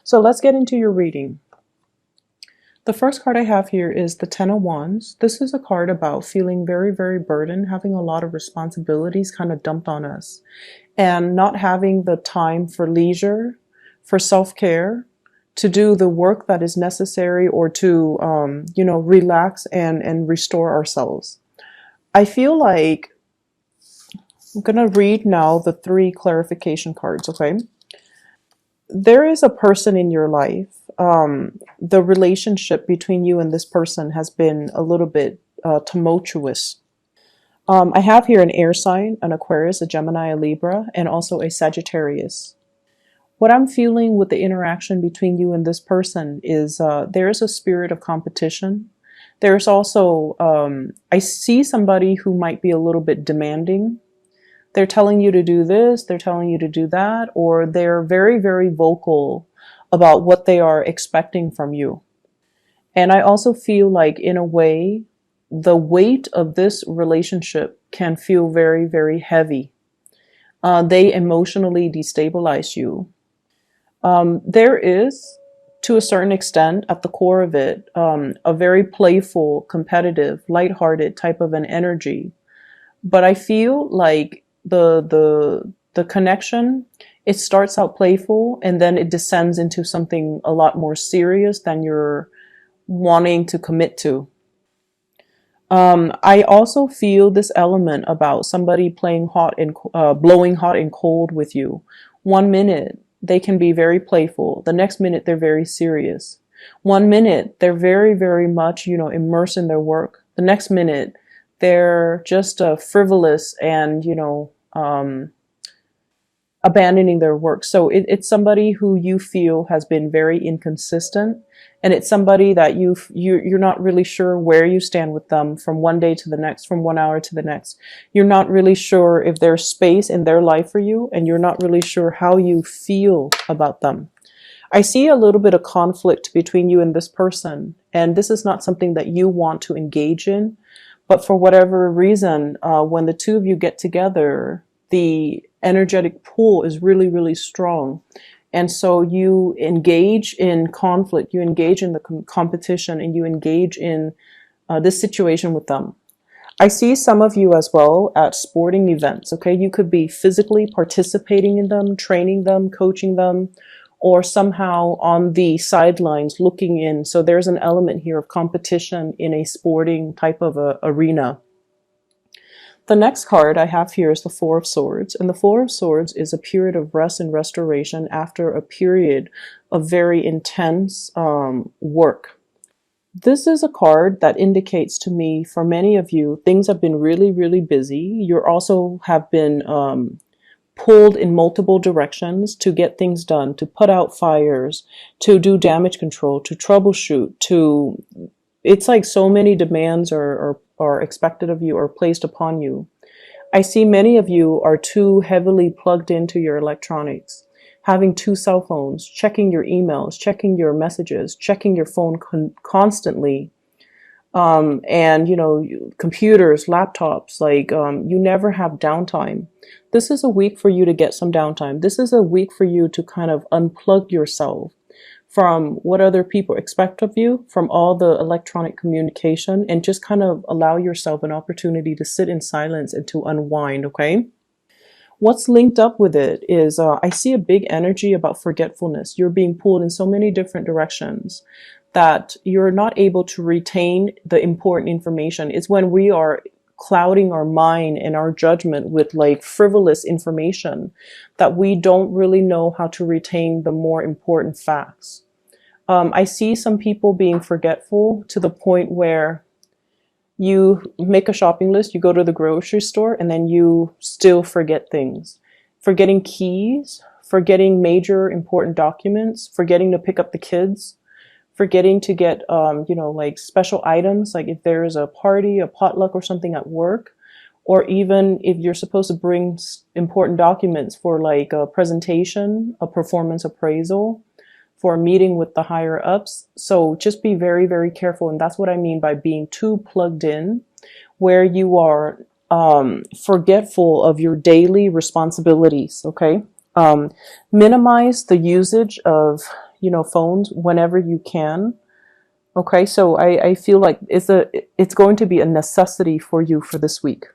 So let's get into your reading. The first card I have here is the Ten of Wands. This is a card about feeling very, very burdened, having a lot of responsibilities kind of dumped on us, and not having the time for leisure, for self-care, to do the work that is necessary, or to, relax and restore ourselves. I feel like I'm going to read now the 3 clarification cards, okay? There is a person in your life. The relationship between you and this person has been a little bit tumultuous. I have here an air sign, an Aquarius, a Gemini, a Libra, and also a Sagittarius. What I'm feeling with the interaction between you and this person is there is a spirit of competition. There's also, I see somebody who might be a little bit demanding. They're telling you to do this, they're telling you to do that, or they're very, very vocal about what they are expecting from you. And I also feel like, in a way, the weight of this relationship can feel very, very heavy. They emotionally destabilize you. There is, to a certain extent, at the core of it, a very playful, competitive, lighthearted type of an energy. But I feel like the connection, it starts out playful and then it descends into something a lot more serious than you're wanting to commit to. I also feel this element about somebody playing hot and blowing hot and cold with you. 1 minute they can be very playful, the next minute they're very serious. 1 minute they're very, very much immersed in their work, the next minute they're just frivolous and abandoning their work. So it's somebody who you feel has been very inconsistent, and it's somebody that you're not really sure where you stand with them from one day to the next, from 1 hour to the next. You're not really sure if there's space in their life for you, and you're not really sure how you feel about them. I see a little bit of conflict between you and this person, and this is not something that you want to engage in. But for whatever reason, when the two of you get together, the energetic pull is really, really strong. And so you engage in conflict, you engage in the competition, and you engage in this situation with them. I see some of you as well at sporting events, okay? You could be physically participating in them, training them, coaching them, or somehow on the sidelines looking in. So there's an element here of competition in a sporting type of arena. The next card I have here is the Four of Swords. And the Four of Swords is a period of rest and restoration after a period of very intense work. This is a card that indicates to me, for many of you, things have been really, really busy. You also have been pulled in multiple directions to get things done, to put out fires, to do damage control, to troubleshoot, it's like so many demands are expected of you or placed upon you. I see many of you are too heavily plugged into your electronics, having 2 cell phones, checking your emails, checking your messages, checking your phone constantly. And computers, laptops, you never have downtime. This is a week for you to get some downtime. This is a week for you to kind of unplug yourself from what other people expect of you, from all the electronic communication, and just kind of allow yourself an opportunity to sit in silence and to unwind, okay? What's linked up with it is I see a big energy about forgetfulness. You're being pulled in so many different directions that you're not able to retain the important information. It's when we are clouding our mind and our judgment with frivolous information that we don't really know how to retain the more important facts. I see some people being forgetful to the point where you make a shopping list, you go to the grocery store, and then you still forget things. Forgetting keys, forgetting major important documents, forgetting to pick up the kids, forgetting to get, special items, like if there is a party, a potluck or something at work, or even if you're supposed to bring important documents for a presentation, a performance appraisal, for a meeting with the higher ups. So just be very, very careful. And that's what I mean by being too plugged in, where you are forgetful of your daily responsibilities, okay? Minimize the usage of phones whenever you can. Okay, so I feel like it's going to be a necessity for you for this week.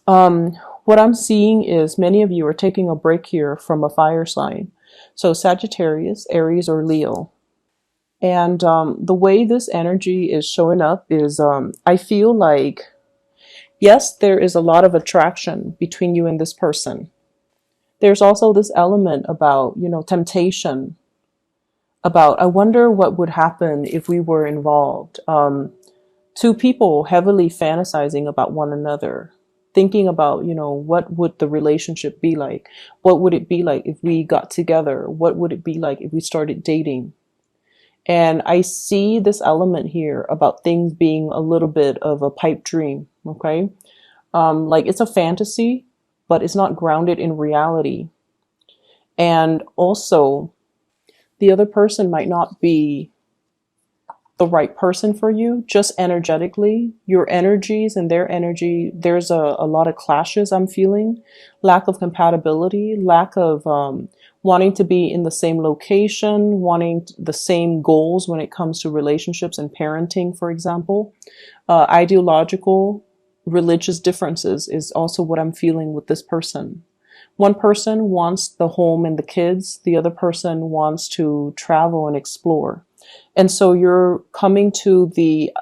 What I'm seeing is many of you are taking a break here from a fire sign. So Sagittarius, Aries, or Leo. And the way this energy is showing up is I feel like, yes, there is a lot of attraction between you and this person. There's also this element about, temptation, about, I wonder what would happen if we were involved. Two people heavily fantasizing about one another, thinking about, what would the relationship be like? What would it be like if we got together? What would it be like if we started dating? And I see this element here about things being a little bit of a pipe dream, okay? Like it's a fantasy, but it's not grounded in reality. And also, the other person might not be the right person for you, just energetically. Your energies and their energy, there's a lot of clashes I'm feeling. Lack of compatibility, lack of wanting to be in the same location, wanting the same goals when it comes to relationships and parenting, for example. Ideological, religious differences is also what I'm feeling with this person. One person wants the home and the kids. The other person wants to travel and explore. And so you're coming to the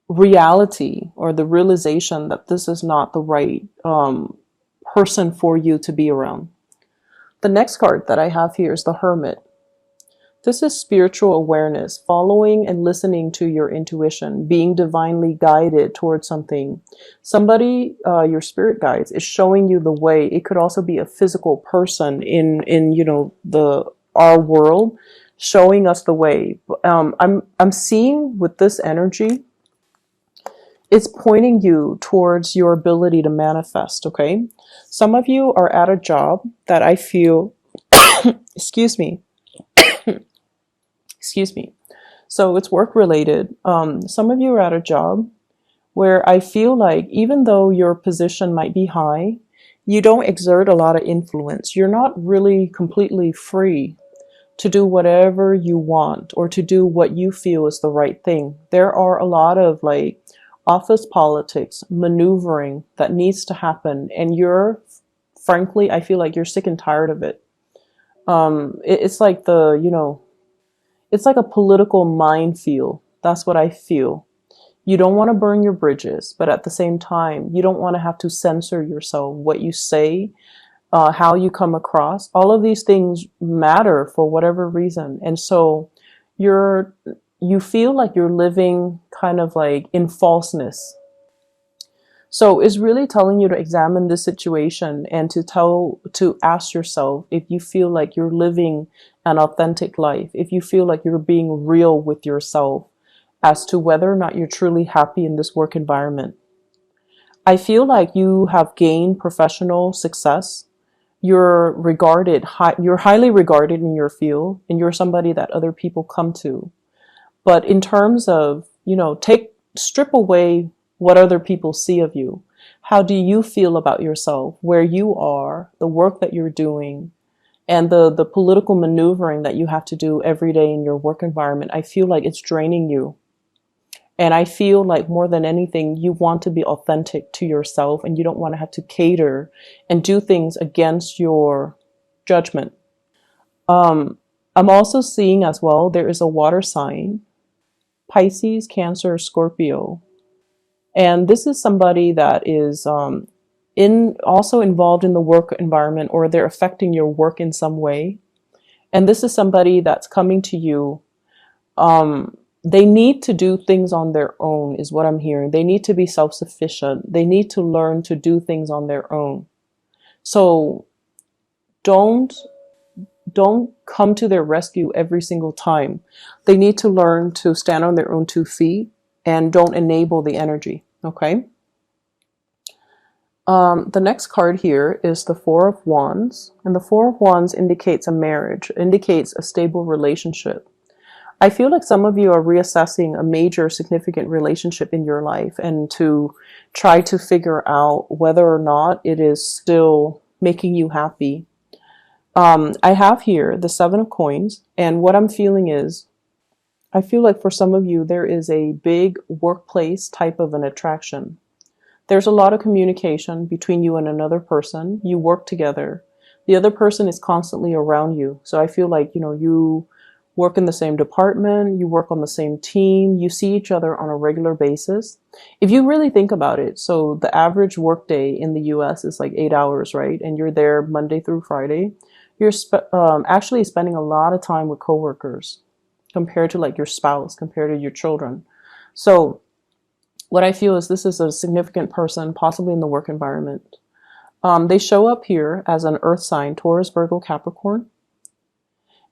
reality or the realization that this is not the right person for you to be around. The next card that I have here is the Hermit. This is spiritual awareness, following and listening to your intuition, being divinely guided towards something. Somebody, your spirit guides, is showing you the way. It could also be a physical person in our world, showing us the way. I'm seeing with this energy, it's pointing you towards your ability to manifest. Okay, some of you are at a job that I feel, excuse me. Excuse me. So it's work related. Some of you are at a job where I feel like even though your position might be high, you don't exert a lot of influence. You're not really completely free to do whatever you want or to do what you feel is the right thing. There are a lot of like office politics, maneuvering that needs to happen. And frankly, I feel like you're sick and tired of it. It's like it's like a political minefield. That's what I feel. You don't want to burn your bridges, but at the same time, you don't want to have to censor yourself, what you say, how you come across. All of these things matter for whatever reason. And so you feel like you're living kind of like in falseness. So it's really telling you to examine this situation and to ask yourself if you feel like you're living an authentic life, if you feel like you're being real with yourself as to whether or not you're truly happy in this work environment. I feel like you have gained professional success. You're highly regarded in your field, and you're somebody that other people come to. But in terms of, strip away what other people see of you. How do you feel about yourself, where you are, the work that you're doing, and the political maneuvering that you have to do every day in your work environment? I feel like it's draining you. And I feel like more than anything, you want to be authentic to yourself and you don't want to have to cater and do things against your judgment. I'm also seeing as well, there is a water sign, Pisces, Cancer, Scorpio. And this is somebody that is also involved in the work environment, or they're affecting your work in some way. And this is somebody that's coming to you. They need to do things on their own is what I'm hearing. They need to be self-sufficient. They need to learn to do things on their own. So don't come to their rescue every single time. They need to learn to stand on their own 2 feet and don't enable the energy. Okay. The next card here is the Four of Wands, and the Four of Wands indicates a marriage, indicates a stable relationship. I feel like some of you are reassessing a major significant relationship in your life and to try to figure out whether or not it is still making you happy. I have here the Seven of Coins, and what I'm feeling is, I feel like for some of you, there is a big workplace type of an attraction. There's a lot of communication between you and another person. You work together. The other person is constantly around you. So I feel like, you work in the same department, you work on the same team, you see each other on a regular basis. If you really think about it, so the average workday in the US is like 8 hours, right? And you're there Monday through Friday. You're actually spending a lot of time with coworkers compared to like your spouse, compared to your children. So what I feel is this is a significant person, possibly in the work environment. They show up here as an earth sign, Taurus, Virgo, Capricorn.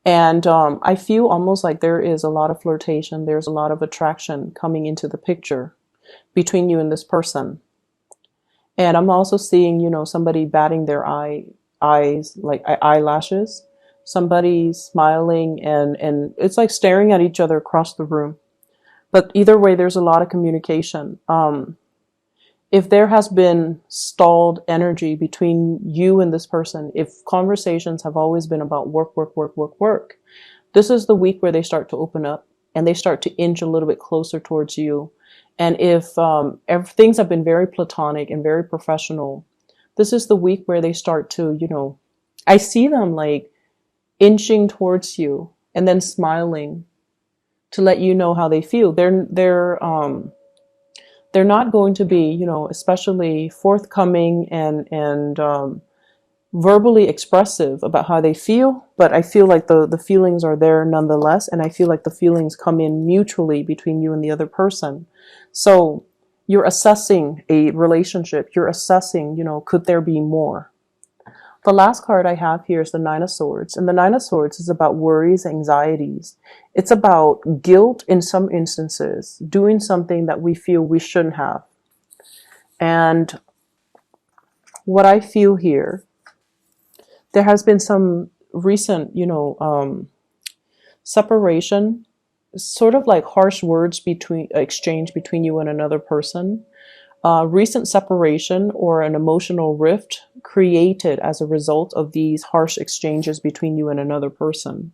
And I feel almost like there is a lot of flirtation. There's a lot of attraction coming into the picture between you and this person. And I'm also seeing, somebody batting their eyes, like eyelashes. Somebody smiling and it's like staring at each other across the room. But either way, there's a lot of communication. If there has been stalled energy between you and this person, if conversations have always been about work, this is the week where they start to open up and they start to inch a little bit closer towards you. And if things have been very platonic and very professional, this is the week where they start to, I see them like inching towards you and then smiling to let you know how they feel. They're not going to be, especially forthcoming and verbally expressive about how they feel, but I feel like the feelings are there nonetheless, and I feel like the feelings come in mutually between you and the other person. So you're assessing a relationship. You're assessing, could there be more? The last card I have here is the Nine of Swords, and the Nine of Swords is about worries, anxieties. It's about guilt in some instances, doing something that we feel we shouldn't have. And what I feel here, there has been some recent, separation, sort of like harsh words exchange between you and another person. Recent separation or an emotional rift created as a result of these harsh exchanges between you and another person.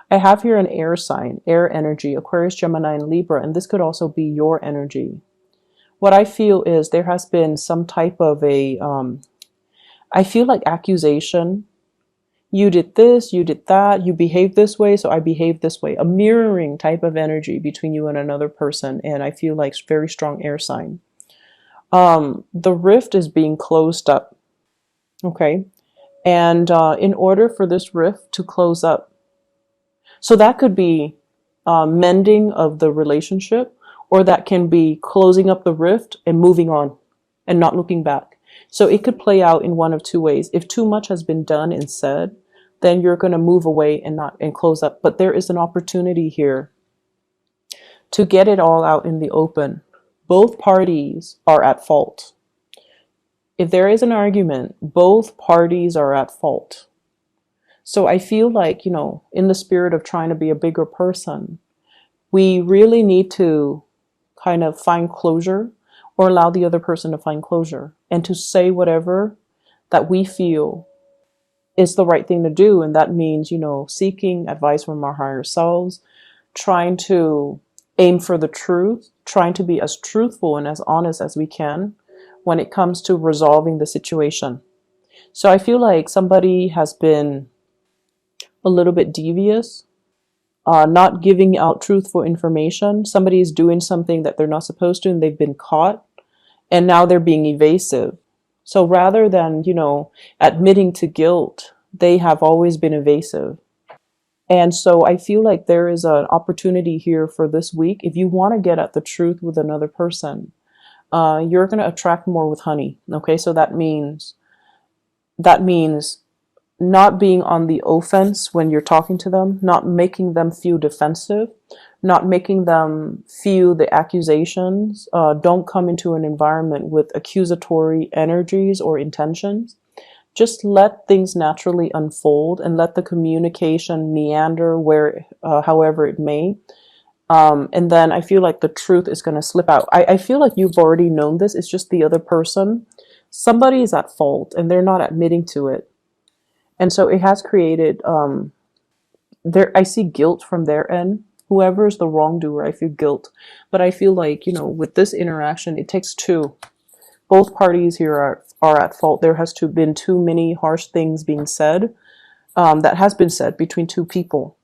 I have here an air sign, air energy, Aquarius, Gemini, and Libra, and this could also be your energy. What I feel is there has been some type of I feel like accusation. You did this, you did that, you behaved this way, so I behaved this way. A mirroring type of energy between you and another person, and I feel like very strong air sign. The rift is being closed up, okay? And in order for this rift to close up, so that could be mending of the relationship, or that can be closing up the rift and moving on and not looking back. So it could play out in one of two ways. If too much has been done and said, then you're going to move away and close up. But there is an opportunity here to get it all out in the open. Both parties are at fault. If there is an argument, both parties are at fault. So I feel like, in the spirit of trying to be a bigger person, we really need to kind of find closure, or allow the other person to find closure, and to say whatever that we feel is the right thing to do. And that means, seeking advice from our higher selves, trying to aim for the truth, trying to be as truthful and as honest as we can when it comes to resolving the situation. So I feel like somebody has been a little bit devious, not giving out truthful information. Somebody is doing something that they're not supposed to, and they've been caught, and now they're being evasive. So rather than, admitting to guilt, they have always been evasive. And so I feel like there is an opportunity here for this week. If you want to get at the truth with another person, you're going to attract more with honey. Okay, so that means not being on the offense when you're talking to them, not making them feel defensive, not making them feel the accusations. Don't come into an environment with accusatory energies or intentions. Just let things naturally unfold and let the communication meander however it may. And then I feel like the truth is going to slip out. I feel like you've already known this. It's just the other person. Somebody is at fault and they're not admitting to it. And so it has created, there, I see guilt from their end. Whoever is the wrongdoer, I feel guilt. But I feel like, with this interaction, it takes two. Both parties here are at fault. There has been too many harsh things being said, that has been said between two people.